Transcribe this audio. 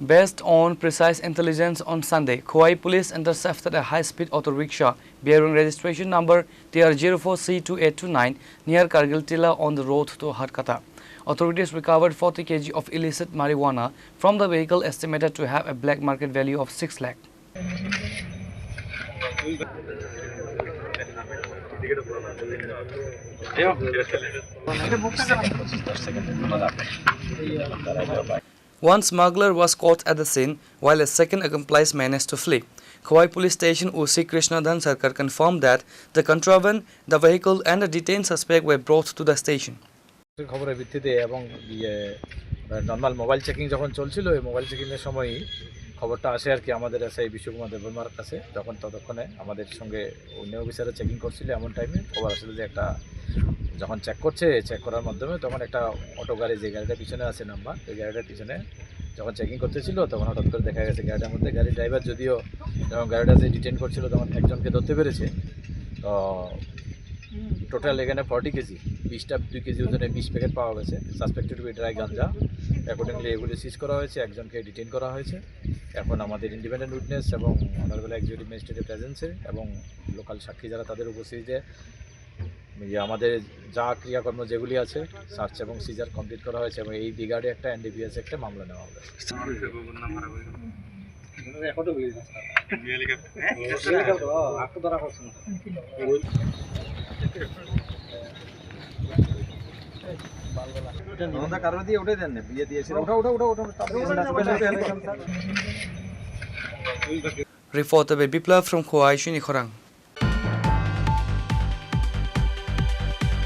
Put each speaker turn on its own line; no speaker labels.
Based on precise intelligence on Sunday, Khowai police intercepted a high-speed auto rickshaw bearing registration number TR04C2829 near Kargil Tila on the road to Hatkata. Authorities recovered 40 kg of illicit marijuana from the vehicle, estimated to have a black market value of 6 lakh. One smuggler was caught at the scene, while a second accomplice managed to flee. Khowai Police Station OC Krishnadhan Sarkar confirmed that the contraband, the vehicle and the detained suspect were brought to the station.
খবরের ভিত্তিতে এবং normal mobile checking যখন চলছিল এই mobile চেকিংয়ের সময়ই খবরটা আসে আর কি আমাদের এসআই বিশ্বকুমার দেববর্মার কাছে। ততক্ষণে আমাদের সঙ্গে অন্য অফিসাররা চেকিং করছিল, এমন টাইমে খবর আসলে যে একটা যখন চেক করার মাধ্যমে তখন একটা অটো গাড়ি, যে গাড়িটা পিছনে আছে নাম্বার, ওই গাড়িটার পিছনে যখন চেকিং করতেছিল তখন হঠাৎ করে দেখা গেছে গাড়িটার মধ্যে গাড়ির ড্রাইভার যদিও যখন গাড়িটা যে ডিটেন করছিল তখন একজনকে ধরতে পেরেছে। তো টোটাল এখানে 40 কেজি 2 কেজি ওজনে 20 প্যাকেট পাওয়া গেছে। Suspected to be dry ganja. Accordingly এগুলি সিজ করা হয়েছে, একজনকে ডিটেন করা হয়েছে। এখন আমাদের ইন্ডিপেন্ডেন্ট উইটনেস এবং অনারেবল এক্সিকিউটিভ ম্যাজিস্ট্রেটের প্রেজেন্সে এবং লোকাল সাক্ষী যারা তাদের উপস্থিতিতে আমাদের যা ক্রিয়াকর্ম যেগুলি আছে সার্চ এবং সিজার কমপ্লিট করা হয়েছে এবং এই বিগার্ডে একটা এনডিপিএস একটা মামলা নেওয়া হবে।
Reporter by Biplav from Khowai, Shuni Khorang.